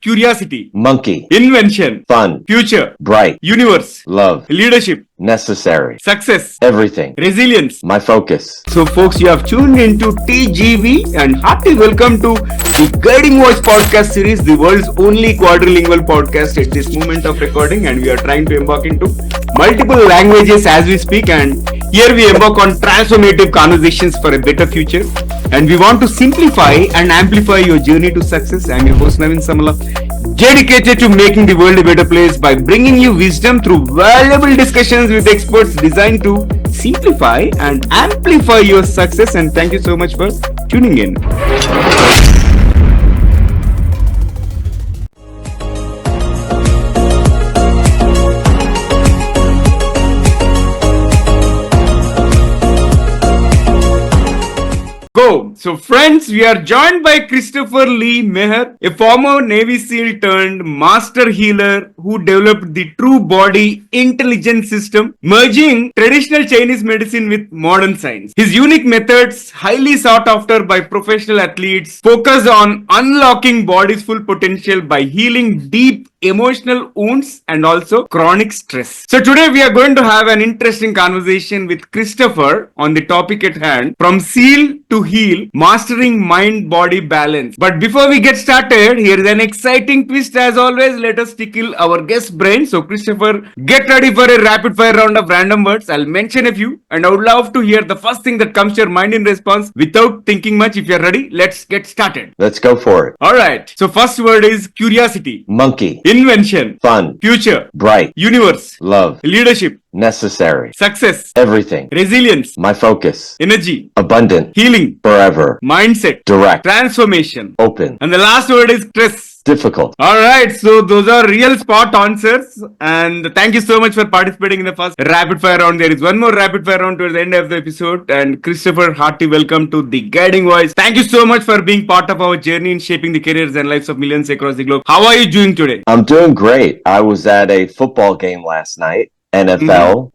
curiosity, monkey, invention, fun, future, bright, universe, love, leadership, necessary, success, everything, resilience. my focus. So, folks, you have tuned into TGV and hearty welcome to the Guiding Voice podcast series, the world's only quadrilingual podcast at this moment of recording. And we are trying to embark into multiple languages as we speak. And here we embark on transformative conversations for a better future. And we want to simplify and amplify your journey to success. I'm your host, Naveen Samala, dedicated to making the world a better place by bringing you wisdom through valuable discussions with experts designed to simplify and amplify your success. And thank you so much for tuning in. Go. So, friends, we are joined by Christopher Lee Maher, a former Navy SEAL turned master healer who developed the true body intelligence system, merging traditional Chinese medicine with modern science. His unique methods, highly sought after by professional athletes, focus on unlocking body's full potential by healing deep emotional wounds and also chronic stress. So today we are going to have an interesting conversation with Christopher on the topic at hand, from seal to heal, mastering mind-body balance. But before we get started, here is an exciting twist as always. Let us tickle our guest brain. So Christopher, get ready for a rapid fire round of random words. I'll mention a few and I would love to hear the first thing that comes to your mind in response without thinking much. If you're ready, let's get started. Let's go for it. Alright, so first word is curiosity, Monkey, invention, fun, future, bright, universe, love, leadership, necessary, success, everything, resilience, my focus, energy, abundant, healing, forever, mindset, direct, transformation. open, And the last word is stress. difficult. Alright, so those are real spot answers. And thank you so much for participating in the first rapid fire round. There is one more rapid fire round towards the end of the episode. And Christopher, hearty welcome to the Guiding Voice. Thank you so much for being part of our journey in shaping the careers and lives of millions across the globe. How are you doing today? I'm doing great. I was at a football game last night. NFL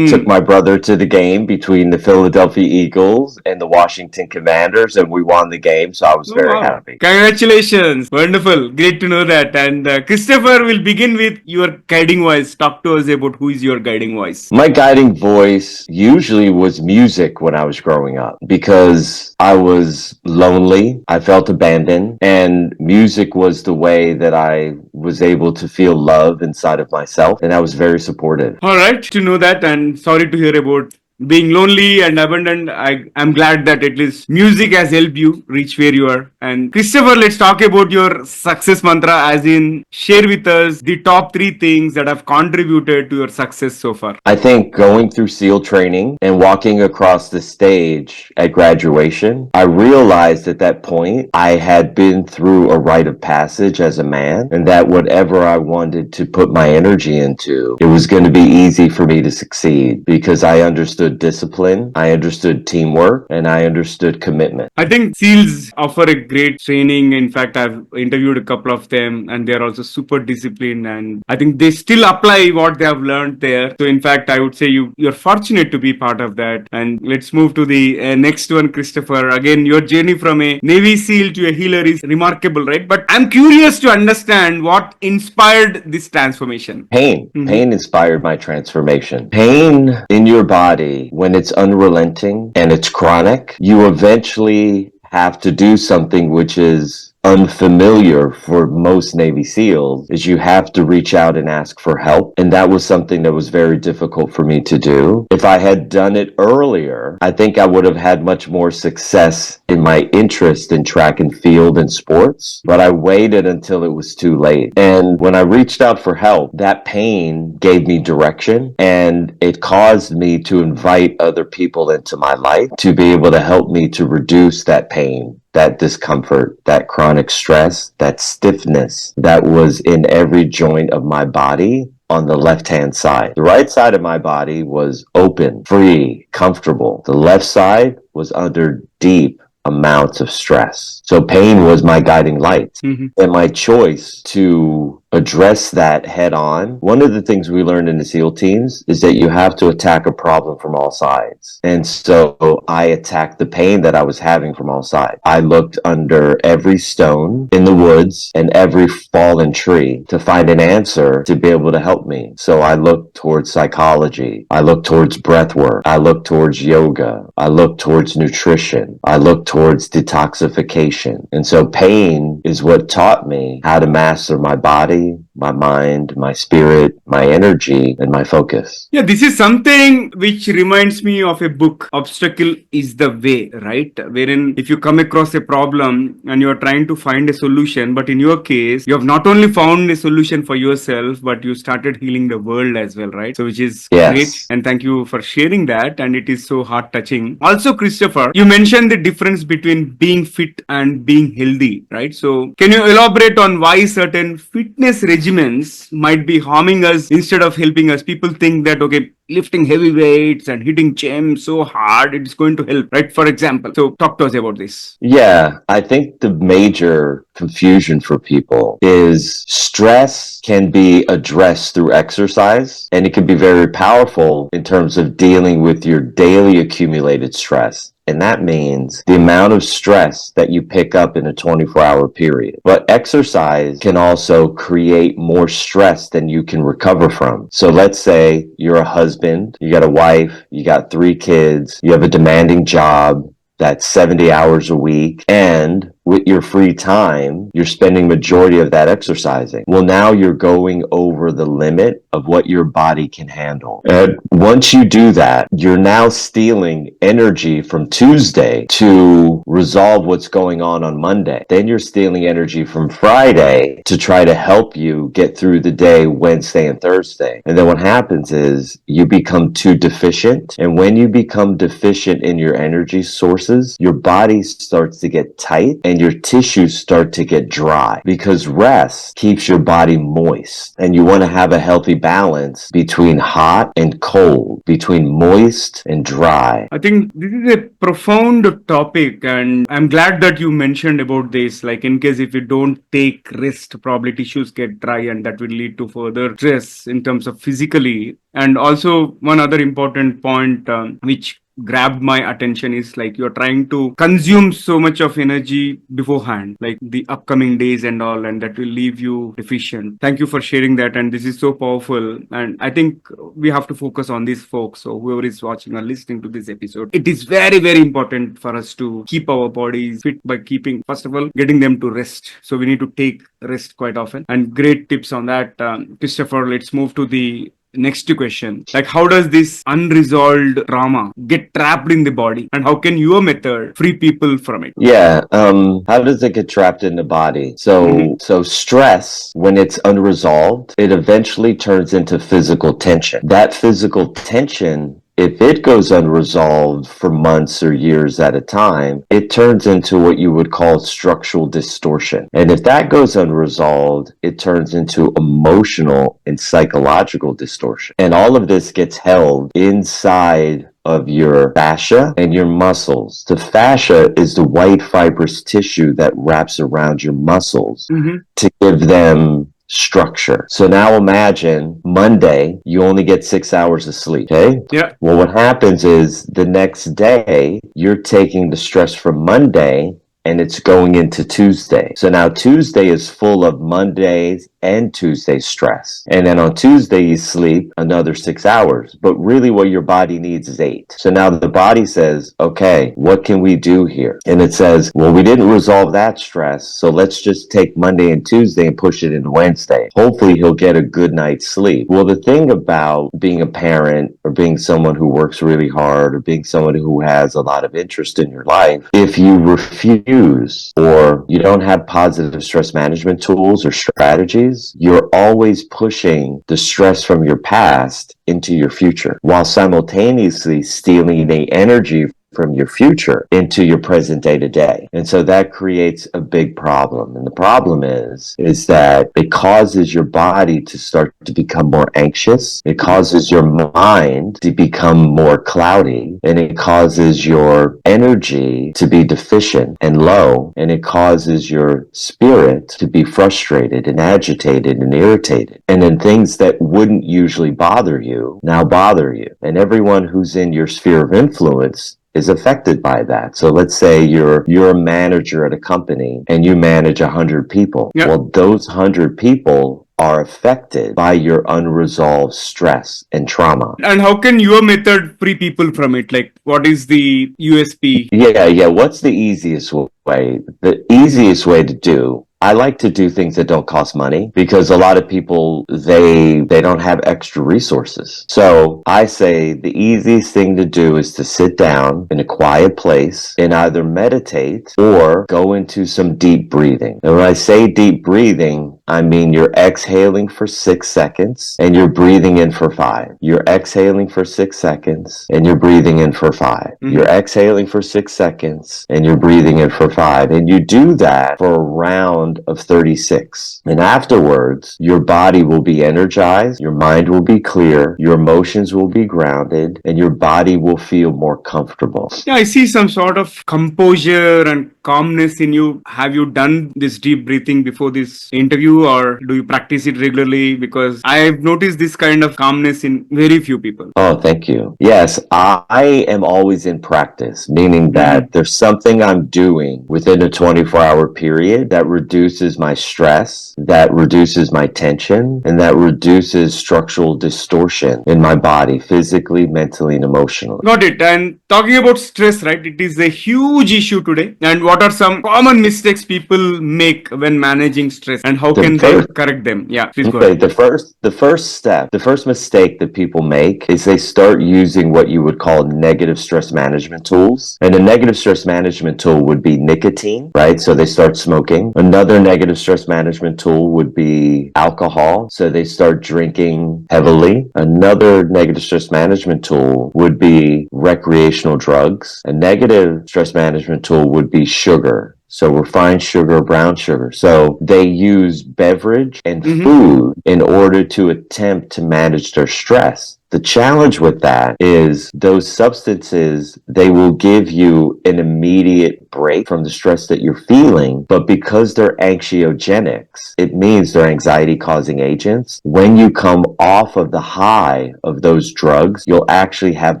took my brother to the game between the Philadelphia Eagles and the Washington Commanders, and we won the game, so I was very happy. Congratulations. Wonderful. Great to know that. And Christopher will begin with your guiding voice. Talk to us about who is your guiding voice. My guiding voice usually was music when I was growing up because I was lonely, I felt abandoned, and music was the way that I was able to feel love inside of myself, and I was very supportive. All right, to know that, and sorry to hear about being lonely and abandoned. I'm glad that at least music has helped you reach where you are. And Christopher, let's talk about your success mantra, as in share with us the top 3 things that have contributed to your success so far. I think going through SEAL training and walking across the stage at graduation, I realized at that point I had been through a rite of passage as a man, and that whatever I wanted to put my energy into, it was going to be easy for me to succeed because I understood discipline, I understood teamwork, and I understood commitment. I think SEALs offer a great training. In fact, I've interviewed a couple of them and they're also super disciplined, and I think they still apply what they have learned there. So in fact, I would say you're fortunate to be part of that. And let's move to the next one, Christopher. Again, your journey from a Navy SEAL to a healer is remarkable, right? But I'm curious to understand what inspired this transformation. Pain. Pain inspired my transformation. Pain in your body, when it's unrelenting and it's chronic, you eventually have to do something which is unfamiliar for most Navy SEALs, is you have to reach out and ask for help. And that was something that was very difficult for me to do. If I had done it earlier, I think I would have had much more success in my interest in track and field and sports. But I waited until it was too late. And when I reached out for help, that pain gave me direction, and it caused me to invite other people into my life to be able to help me to reduce that pain, that discomfort, that chronic stress, that stiffness that was in every joint of my body on the left-hand side. The right side of my body was open, free, comfortable. The left side was under deep amounts of stress. So pain was my guiding light. And my choice to address that head on. One of the things we learned in the SEAL teams is that you have to attack a problem from all sides. And so I attacked the pain that I was having from all sides. I looked under every stone in the woods and every fallen tree to find an answer to be able to help me. So I looked towards psychology. I looked towards breath work. I looked towards yoga. I looked towards nutrition. I looked towards detoxification. And so pain is what taught me how to master my body, my mind, my spirit, my energy, and my focus. Yeah, this is something which reminds me of a book, Obstacle is the Way, right? Wherein if you come across a problem and you are trying to find a solution, but in your case, you have not only found a solution for yourself, but you started healing the world as well, right? So, which is great. Yes. And thank you for sharing that. And it is so heart touching. Also, Christopher, you mentioned the difference between being fit and being healthy, right? So, can you elaborate on why certain fitness regimens might be harming us instead of helping us? People think that, okay, lifting heavy weights and hitting gym so hard, it's going to help, right? For example. So, talk to us about this. Yeah, I think the major confusion for people is stress can be addressed through exercise, and it can be very powerful in terms of dealing with your daily accumulated stress. And that means the amount of stress that you pick up in a 24-hour period. But exercise can also create more stress than you can recover from. So let's say you're a husband, you got a wife, you got 3 kids, you have a demanding job that's 70 hours a week, and with your free time, you're spending majority of that exercising. Well, now you're going over the limit of what your body can handle. And once you do that, you're now stealing energy from Tuesday to resolve what's going on Monday. Then you're stealing energy from Friday to try to help you get through the day Wednesday and Thursday. And then what happens is you become too deficient. And when you become deficient in your energy sources, your body starts to get tight and your tissues start to get dry, because rest keeps your body moist, and you want to have a healthy balance between hot and cold, between moist and dry. I think this is a profound topic, and I'm glad that you mentioned about this. Like, in case if you don't take rest, probably tissues get dry, and that will lead to further stress in terms of physically. And also, one other important point which grabbed my attention is like you're trying to consume so much of energy beforehand, like the upcoming days and all, and that will leave you deficient. Thank you for sharing that, and this is so powerful. And I think we have to focus on these folks. So whoever is watching or listening to this episode, it is very, very important for us to keep our bodies fit by keeping, first of all, getting them to rest. So we need to take rest quite often, and great tips on that. Christopher, let's move to the next question. Like, how does this unresolved trauma get trapped in the body, and how can your method free people from it? Yeah, how does it get trapped in the body? So stress, when it's unresolved, it eventually turns into physical tension. That physical tension, if it goes unresolved for months or years at a time, it turns into what you would call structural distortion. And if that goes unresolved, it turns into emotional and psychological distortion. And all of this gets held inside of your fascia and your muscles. The fascia is the white fibrous tissue that wraps around your muscles to give them structure. So now imagine Monday, you only get 6 hours of sleep. Okay? Yeah. Well, what happens is the next day, you're taking the stress from Monday and it's going into Tuesday. So now Tuesday is full of Monday's and Tuesday's stress. And then on Tuesday, you sleep another 6 hours. But really what your body needs is 8. So now the body says, okay, what can we do here? And it says, well, we didn't resolve that stress. So let's just take Monday and Tuesday and push it into Wednesday. Hopefully he'll get a good night's sleep. Well, the thing about being a parent or being someone who works really hard or being someone who has a lot of interest in your life, if you refuse or you don't have positive stress management tools or strategies, you're always pushing the stress from your past into your future while simultaneously stealing the energy from your future into your present day to day. And so that creates a big problem. And the problem is that it causes your body to start to become more anxious. It causes your mind to become more cloudy, and it causes your energy to be deficient and low, and it causes your spirit to be frustrated and agitated and irritated. And then things that wouldn't usually bother you now bother you. And everyone who's in your sphere of influence is affected by that. So let's say you're a manager at a company and you manage 100 people. Yeah. Well, those 100 people are affected by your unresolved stress and trauma. And how can your method free people from it? Like, what is the USP? Yeah. What's the easiest way? The easiest way to do, I like to do things that don't cost money, because a lot of people, they don't have extra resources. So I say the easiest thing to do is to sit down in a quiet place and either meditate or go into some deep breathing. And when I say deep breathing, I mean you're exhaling for 6 seconds and you're breathing in for 5. You're exhaling for 6 seconds and you're breathing in for 5. Mm-hmm. You're exhaling for 6 seconds and you're breathing in for 5. And you do that for a round of 36. And afterwards, your body will be energized, your mind will be clear, your emotions will be grounded, and your body will feel more comfortable. Yeah, I see some sort of composure and calmness in you. Have you done this deep breathing before this interview, or do you practice it regularly? Because I've noticed this kind of calmness in very few people. Oh, thank you. Yes, I am always in practice, meaning that there's something I'm doing within a 24-hour period that reduces my stress, that reduces my tension, and that reduces structural distortion in my body, physically, mentally, and emotionally. Got it. And talking about stress, right? It is a huge issue today. And what are some common mistakes people make when managing stress, and how can they correct them? Yeah, please go ahead. The first mistake that people make is they start using what you would call negative stress management tools. And a negative stress management tool would be nicotine, right? So they start smoking. Another negative stress management tool would be alcohol. So they start drinking heavily. Another negative stress management tool would be recreational drugs. A negative stress management tool would be sugar. So refined sugar, brown sugar. So they use beverage and food in order to attempt to manage their stress. The challenge with that is those substances, they will give you an immediate break from the stress that you're feeling, but because they're anxiogenics, it means they're anxiety-causing agents. When you come off of the high of those drugs, you'll actually have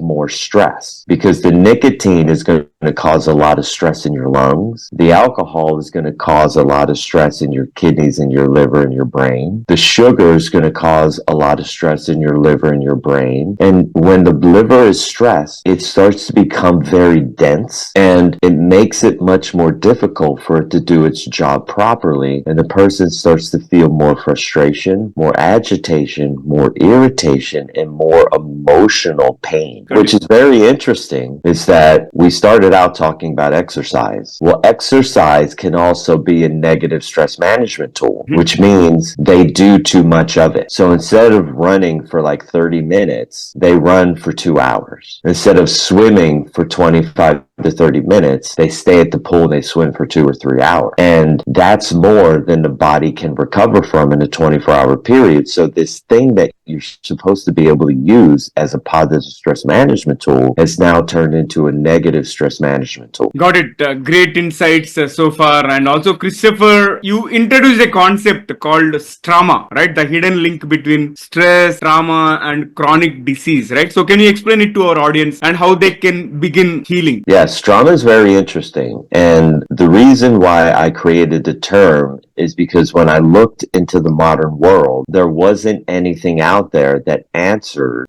more stress, because the nicotine is going to cause a lot of stress in your lungs. The alcohol is going to cause a lot of stress in your kidneys and your liver and your brain. The sugar is going to cause a lot of stress in your liver and your brain. And when the liver is stressed, it starts to become very dense, and it makes it much more difficult for it to do its job properly. And the person starts to feel more frustration, more agitation, more irritation, and more emotional pain. Which is very interesting, is that we started out talking about exercise. Well, exercise can also be a negative stress management tool, which means they do too much of it. So instead of running for like 30 minutes, they run for 2 hours. Instead of swimming for 25 to 30 minutes, they stay at the pool and they swim for 2 or 3 hours. And that's more than the body can recover from in a 24-hour period. So this thing that you're supposed to be able to use as a positive stress management tool has now turned into a negative stress management tool. Got it. Great insights so far. And also, Christopher, you introduced a concept called Struma, right? The hidden link between stress, trauma, and chronic disease, right? So can you explain it to our audience and how they can begin healing? Yes, trauma is very interesting. And the reason why I created the term is because when I looked into the modern world, there wasn't anything out there that answered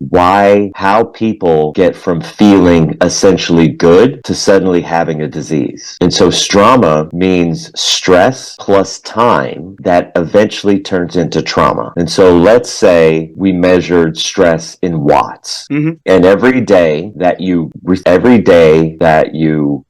how people get from feeling essentially good to suddenly having a disease. And so Struma means stress plus time that eventually turns into trauma. And so let's say we measured stress in watts. And every day that you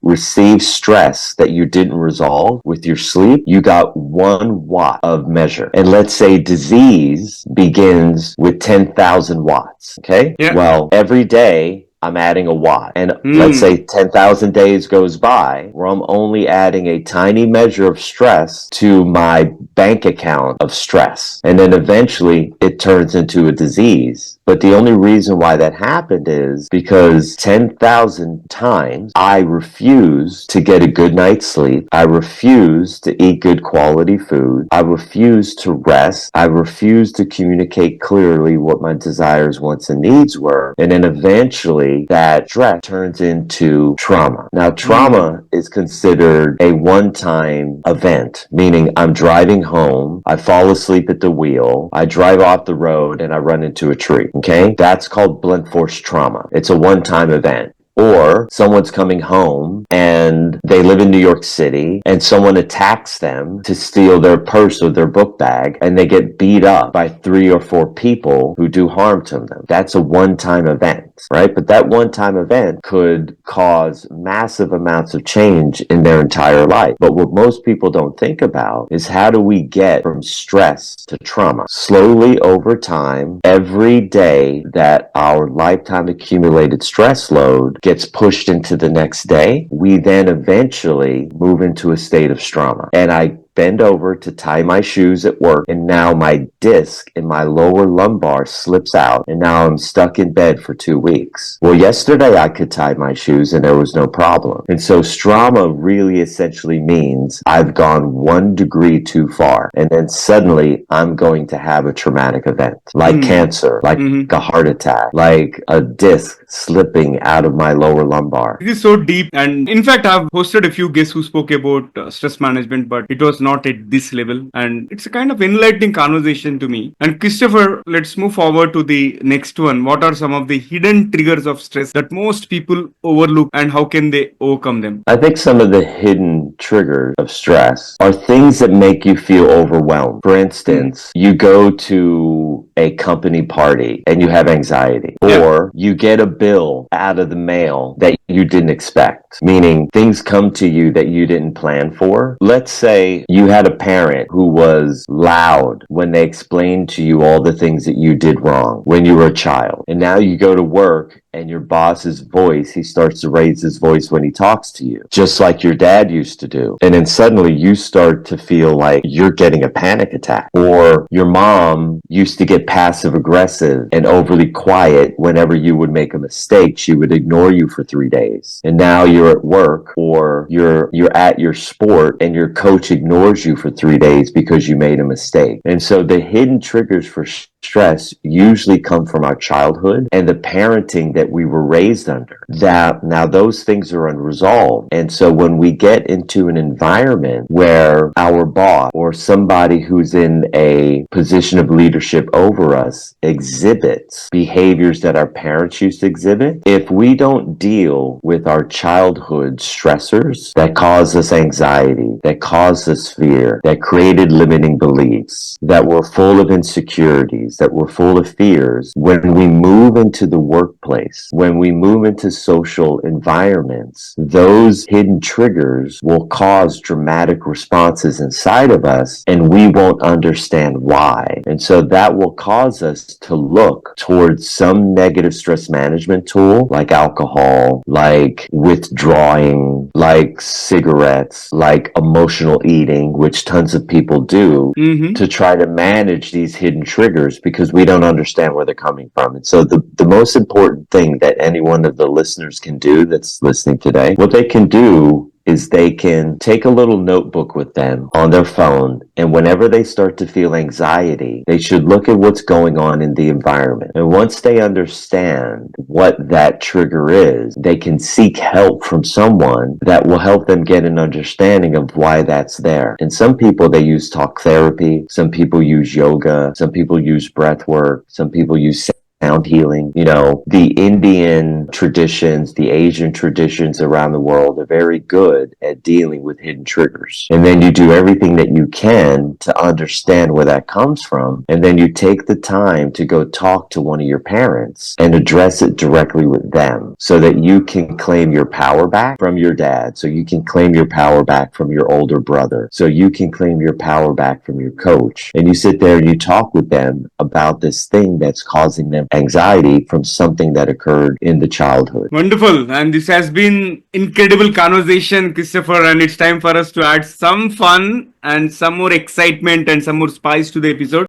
receive stress that you didn't resolve with your sleep, you got 1 watt of measure. And let's say disease begins with 10,000 watts. Okay? Yeah. Well, every day I'm adding a watt. And let's say Hmm. 10,000 days goes by where I'm only adding a tiny measure of stress to my bank account of stress. And then eventually it turns into a disease. But the only reason why that happened is because 10,000 times I refuse to get a good night's sleep. I refuse to eat good quality food. I refuse to rest. I refuse to communicate clearly what my desires, wants, and needs were. And then eventually that stress turns into trauma. Now, Hmm. trauma is considered a one-time event, meaning I'm driving home, I fall asleep at the wheel, I drive off the road, and I run into a tree. Okay? That's called blunt force trauma. It's a one-time event. Or someone's coming home and they live in New York City and someone attacks them to steal their purse or their book bag and they get beat up by 3 or 4 people who do harm to them. That's a one-time event, right? But that one-time event could cause massive amounts of change in their entire life. But what most people don't think about is how do we get from stress to trauma? Slowly over time, every day that our lifetime accumulated stress load gets pushed into the next day, we then eventually move into a state of trauma. And I bend over to tie my shoes at work, and now my disc in my lower lumbar slips out, and now I'm stuck in bed for 2 weeks. Well, yesterday I could tie my shoes and there was no problem. And so strama really essentially means I've gone 1 degree too far, and then suddenly I'm going to have a traumatic event, like Hmm. cancer, like Hmm. a heart attack, like a disc slipping out of my lower lumbar. It is so deep, and in fact, I've hosted a few guests who spoke about stress management, but it was not at this level. And it's a kind of enlightening conversation to me. And Christopher, let's move forward to the next one. What are some of the hidden triggers of stress that most people overlook, and how can they overcome them? I think some of the hidden triggers of stress are things that make you feel overwhelmed. For Hmm. instance, you go to a company party and you have anxiety, Yeah. or you get a bill out of the mail that you didn't expect, meaning things come to you that you didn't plan for. Let's say you had a parent who was loud when they explained to you all the things that you did wrong when you were a child. And now you go to work and your boss's voice, he starts to raise his voice when he talks to you, just like your dad used to do. And then suddenly you start to feel like you're getting a panic attack. Or your mom used to get passive aggressive and overly quiet whenever you would make a mistake. She would ignore you for 3 days. And now you're at work or you're at your sport and your coach ignores you for 3 days because you made a mistake. And so the hidden triggers for stress usually come from our childhood and the parenting that we were raised under. That now those things are unresolved. And so when we get into an environment where our boss or somebody who's in a position of leadership over us exhibits behaviors that our parents used to exhibit, if we don't deal with our childhood stressors that cause us anxiety, that cause us fear, that created limiting beliefs, that were full of insecurities, that were full of fears, when we move into the workplace, when we move into social environments, those hidden triggers will cause dramatic responses inside of us and we won't understand why. And so that will cause us to look towards some negative stress management tool like alcohol, like withdrawing, like cigarettes, like emotional eating, which tons of people do, Mm-hmm. to try to manage these hidden triggers because we don't understand where they're coming from. And so the most important thing that any one of the listeners can do that's listening today, what they can do is they can take a little notebook with them on their phone, and whenever they start to feel anxiety, they should look at what's going on in the environment. And once they understand what that trigger is, they can seek help from someone that will help them get an understanding of why that's there. And some people, they use talk therapy, some people use yoga, some people use breath work, some people use sound healing. You know, the Indian traditions, the Asian traditions around the world are very good at dealing with hidden triggers. And then you do everything that you can to understand where that comes from. And then you take the time to go talk to one of your parents and address it directly with them so that you can claim your power back from your dad. So you can claim your power back from your older brother. So you can claim your power back from your coach. And you sit there and you talk with them about this thing that's causing them anxiety from something that occurred in the childhood. Wonderful. And this has been incredible conversation, Christopher. And it's time for us to add some fun and some more excitement and some more spice to the episode.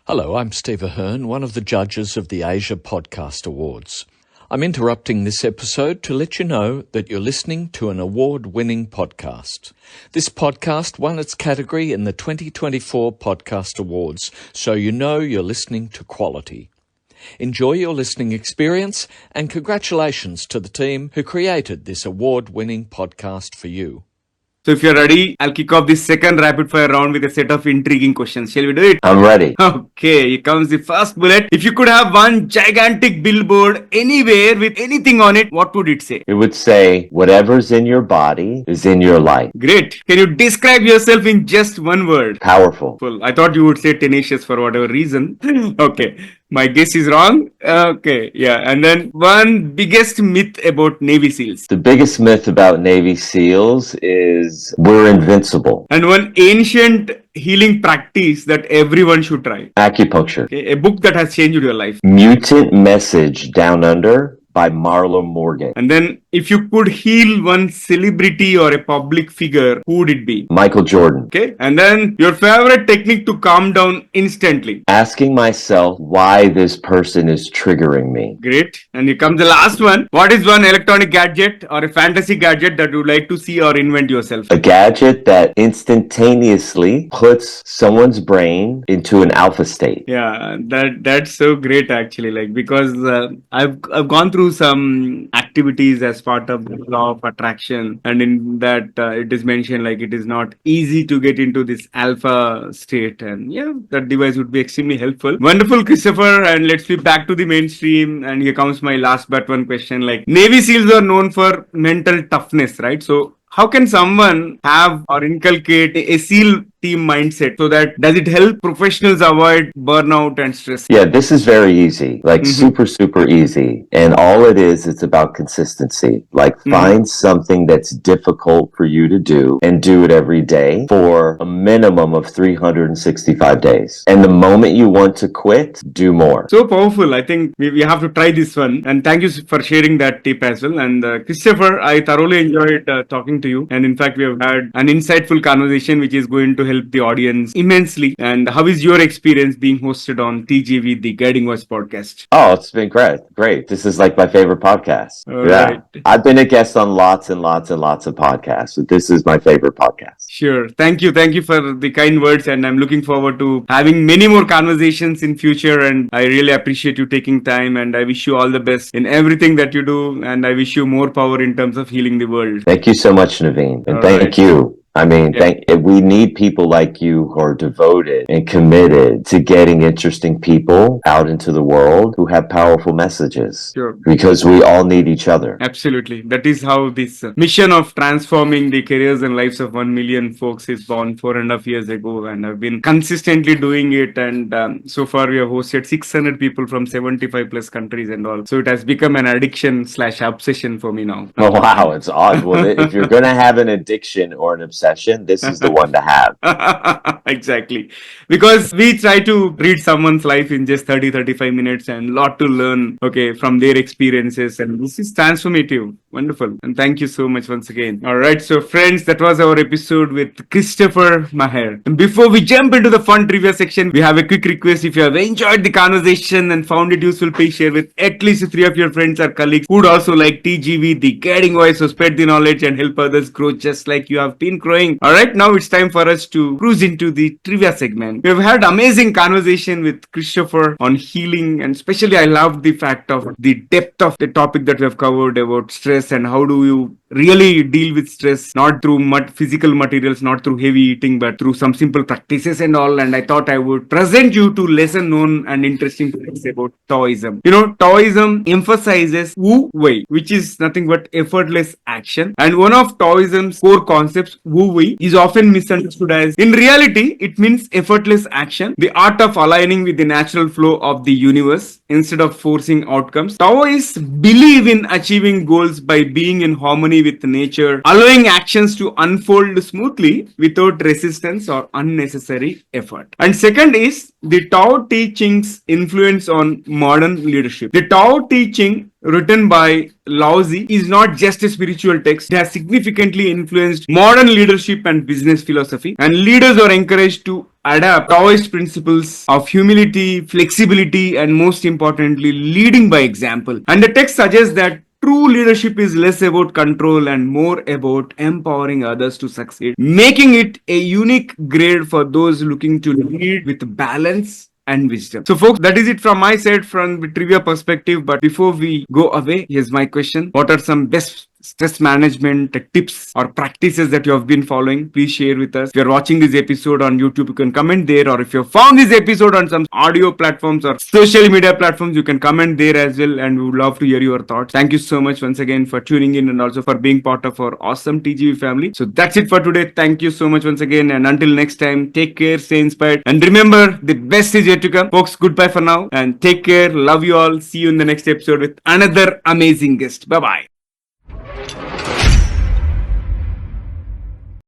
Hello, I'm Steve Ahern, one of the judges of the Asia Podcast Awards. I'm interrupting this episode to let you know that you're listening to an award-winning podcast. This podcast won its category in the 2024 Podcast Awards, so you know you're listening to quality. Enjoy your listening experience, and congratulations to the team who created this award-winning podcast for you. So if you're ready, I'll kick off this second rapid fire round with a set of intriguing questions. Shall we do it? I'm ready. Okay, here comes the first bullet. If you could have one gigantic billboard anywhere with anything on it, what would it say? It would say, whatever's in your body is in your life. Great. Can you describe yourself in just one word? Powerful. Well, I thought you would say tenacious for whatever reason. Okay. My guess is wrong. Okay, yeah. And then one biggest myth about Navy SEALs. The biggest myth about Navy SEALs is we're invincible. And one ancient healing practice that everyone should try. Acupuncture. Okay, a book that has changed your life. Mutant Message Down Under by Marlo Morgan. And then if you could heal one celebrity or a public figure, who would it be? Michael Jordan. Okay. And then your favorite technique to calm down instantly. Asking myself why this person is triggering me. Great. And here comes the last one. What is one electronic gadget or a fantasy gadget that you would like to see or invent yourself? A gadget that instantaneously puts someone's brain into an alpha state. Yeah, that's so great actually. Like because I've gone through some activities as part of the law of attraction, and in that it is mentioned like it is not easy to get into this alpha state, and yeah, that device would be extremely helpful. Wonderful, Christopher. And let's flip back to the mainstream. And here comes my last but one question. Like Navy SEALs are known for mental toughness, right? So how can someone have or inculcate a SEAL team mindset so that does it help professionals avoid burnout and stress? Yeah, this is very easy, like super easy. And all it is, it's about consistency. Like find something that's difficult for you to do and do it every day for a minimum of 365 days. And the moment you want to quit, do more. So powerful. I think we have to try this one. And thank you for sharing that tip as well. And Christopher, I thoroughly enjoyed talking to you. And in fact, we have had an insightful conversation which is going to help the audience immensely. And how is your experience being hosted on TGV, the Guiding Voice podcast? Oh, it's been great. This is like my favorite podcast. Right. I've been a guest on lots of podcasts. So this is my favorite podcast. Sure. Thank you for the kind words, and I'm looking forward to having many more conversations in future. And I really appreciate you taking time, and I wish you all the best in everything that you do, and I wish you more power in terms of healing the world. Thank you so much, Naveen, and All thank right. you. I mean, we need people like you who are devoted and committed to getting interesting people out into the world who have powerful messages. Sure. Because we all need each other. Absolutely. That is how this mission of transforming the careers and lives of 1 million folks is born 4.5 years ago. And I've been consistently doing it. And so far we have hosted 600 people from 75 plus countries and all. So it has become an addiction/obsession for me now. Oh, wow. It's odd. Well, if you're going to have an addiction or an obsession, this is the one to have. Exactly. Because we try to read someone's life in just 30-35 minutes and a lot to learn, from their experiences. And this is transformative. Wonderful. And thank you so much once again. All right. So friends, that was our episode with Christopher Maher. And before we jump into the fun trivia section, we have a quick request. If you have enjoyed the conversation and found it useful, please share with at least 3 of your friends or colleagues who would also like TGV, the Guiding Voice, so spread the knowledge and help others grow just like you have been growing. All right. Now it's time for us to cruise into the trivia segment. We've had amazing conversation with Christopher on healing, and especially I loved the fact of the depth of the topic that we have covered about stress and how do you really deal with stress, not through physical materials, not through heavy eating, but through some simple practices and all. And I thought I would present you to lesser known and interesting facts about Taoism. Taoism emphasizes Wui-Wei, which is nothing but effortless action. And one of Taoism's core concepts, Wui-Wei, is often misunderstood as, in reality, it means effortless action, the art of aligning with the natural flow of the universe instead of forcing outcomes. Taoists believe in achieving goals by being in harmony harmony with nature, allowing actions to unfold smoothly without resistance or unnecessary effort. And second is the Tao teachings influence on modern leadership. The Tao teaching written by Lao Tzu is not just a spiritual text. It has significantly influenced modern leadership and business philosophy. And leaders are encouraged to adapt Taoist principles of humility, flexibility, and most importantly, leading by example. And the text suggests that true leadership is less about control and more about empowering others to succeed, making it a unique grade for those looking to lead with balance and wisdom. So folks, that is it from my side from the trivia perspective. But before we go away, here's my question. What are some best stress management tips or practices that you have been following? Please share with us. If you're watching this episode on YouTube, you can comment there, or if you found this episode on some audio platforms or social media platforms, you can comment there as well, and we would love to hear your thoughts. Thank you so much once again for tuning in and also for being part of our awesome TGV family. So that's it for today. Thank you so much once again, and until next time, take care, stay inspired, and remember, the best is yet to come. Folks, goodbye for now and take care. Love you all. See you in the next episode with another amazing guest. Bye bye.